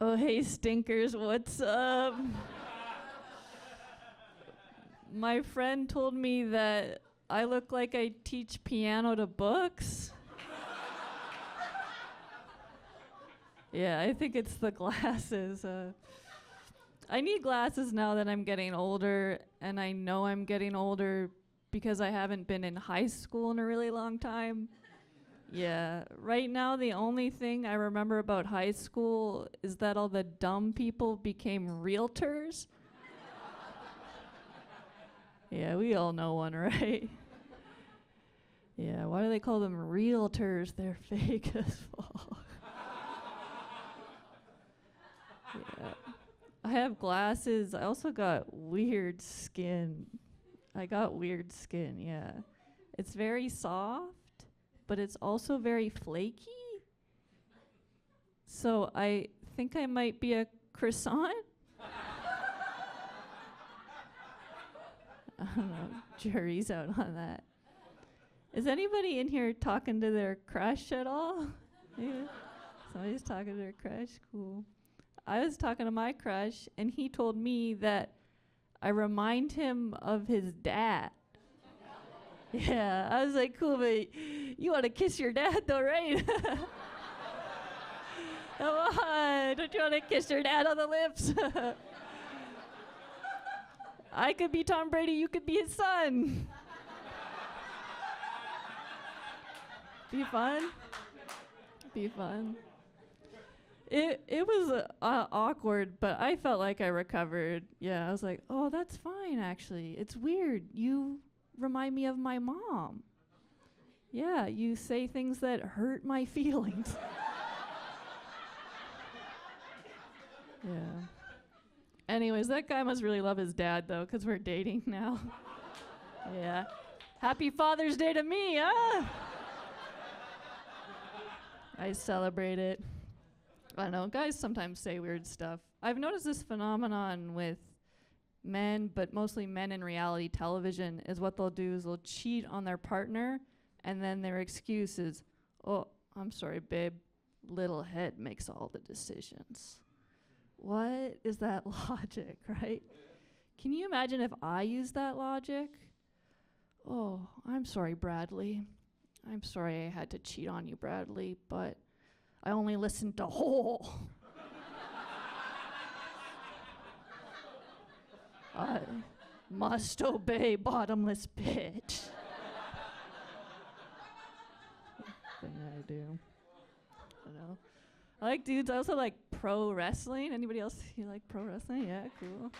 Oh, hey, stinkers, what's up? My friend told me that I look like I teach piano to books. Yeah, I think it's the glasses. I need glasses now that I'm getting older, and I know I'm getting older because I haven't been in high school in a really long time. Yeah, right now the only thing I remember about high school is that all the dumb people became realtors. Yeah, we all know one, right? Yeah, why do they call them realtors? They're fake as fuck. Yeah. I have glasses. I also got weird skin. I got weird skin, yeah. It's very soft, but it's also very flaky. So I think I might be a croissant. I don't know. Jury's out on that. Is anybody in here talking to their crush at all? Yeah. Somebody's talking to their crush. Cool. I was talking to my crush, and he told me that I remind him of his dad. Yeah, I was like, cool, but you want to kiss your dad, though, right? Come on, don't you want to kiss your dad on the lips? I could be Tom Brady, you could be his son. Be fun. Be fun. It was awkward, but I felt like I recovered. Yeah, I was like, oh, that's fine, actually. It's weird. You remind me of my mom. Yeah, you say things that hurt my feelings. Yeah. Anyways, that guy must really love his dad, though, because we're dating now. Yeah. Happy Father's Day to me, huh? I celebrate it. I don't know, guys sometimes say weird stuff. I've noticed this phenomenon with men, but mostly men in reality television, is what they'll do is they'll cheat on their partner, and then their excuse is, oh, I'm sorry, babe, little head makes all the decisions. What is that logic, right? Can you imagine if I used that logic? Oh, I'm sorry, Bradley. I'm sorry I had to cheat on you, Bradley, but I only listened to whole. I must obey, bottomless bitch. Thing I do. I know. I like dudes. I also like pro wrestling. Anybody else? You like pro wrestling? Yeah, cool.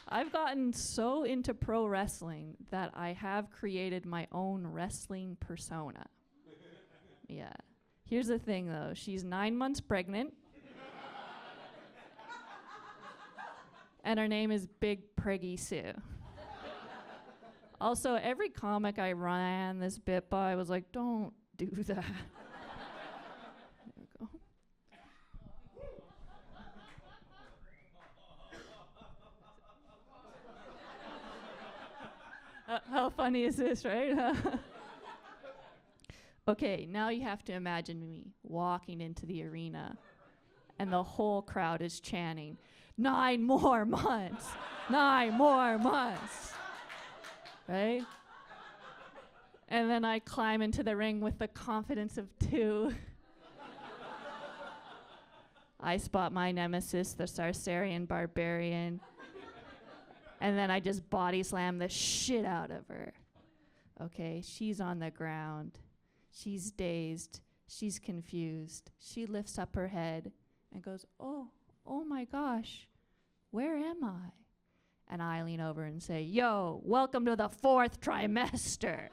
I've gotten so into pro wrestling that I have created my own wrestling persona. Yeah. Here's the thing, though. She's 9 months pregnant. And her name is Big Preggy Sue. Also, every comic I ran this bit by was like, don't do that. There we go. How funny is this, right? Okay, now you have to imagine me walking into the arena, and the whole crowd is chanting, 9 more months, 9 more months, right? And then I climb into the ring with the confidence of 2. I spot my nemesis, the Sarcerian barbarian, and then I just body slam the shit out of her. Okay, she's on the ground. She's dazed. She's confused. She lifts up her head and goes, oh my gosh, where am I? And I lean over and say, yo, welcome to the 4th trimester.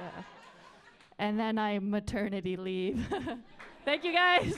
Yeah. And then I maternity leave. Thank you, guys.